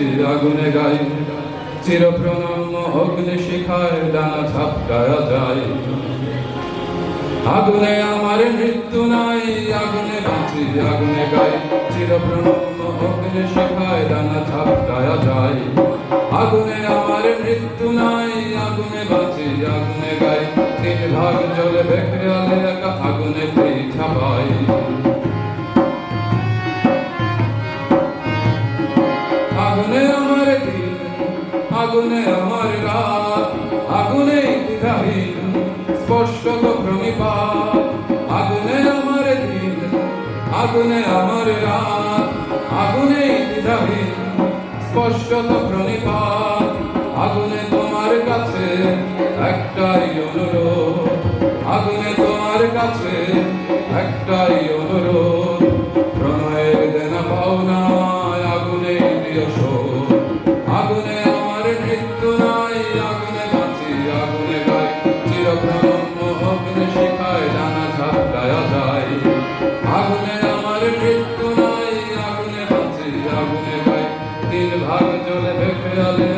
বাঁচি আগুনে গাই, চির প্রণম্য অগ্নি শিখায় ডানা ঝাপটায়া যায়। আগুনে আমার মৃত্যু নাই, আগুনে বাঁচি আগুনে গাই, চির প্রণম্য অগ্নি শিখায় ডানা ঝাপটায়া যায়। আগুনে আমার মৃত্যু নাই, আগুনে বাঁচি আগুনে গাই, তিন ভাগ জ্বলবে খেয়ালে একা আগুনে পিঠা পাই। আগুনে আমার দিন, আগুনে আমার রাত, আগুনে দ্বিধাহীন স্পষ্টত প্রণিপাত। আগুনে আমার দিন, আগুনে আমার রাত, আগুনে দ্বিধাহীন স্পষ্টত প্রণিপাত। আগুনে তোমার কাছে একটাই অনুরোধ, আগুনে তোমার কাছে একটাই অনুরোধ, প্রণয়ের দেনা পাওনা আগুনে দিও শোধ। আগুনে আমার মৃত্যু নাই, আগুনে বাঁচি আগুনে গাই, চির প্রণম্য অগ্নি শিখায় ডানা ঝাপটায়া যায়। আগুনে আমার মৃত্যু নাই, আগুনে বাঁচি আগুনে গাই, তিন ভাগ জ্বলবে খেয়ালে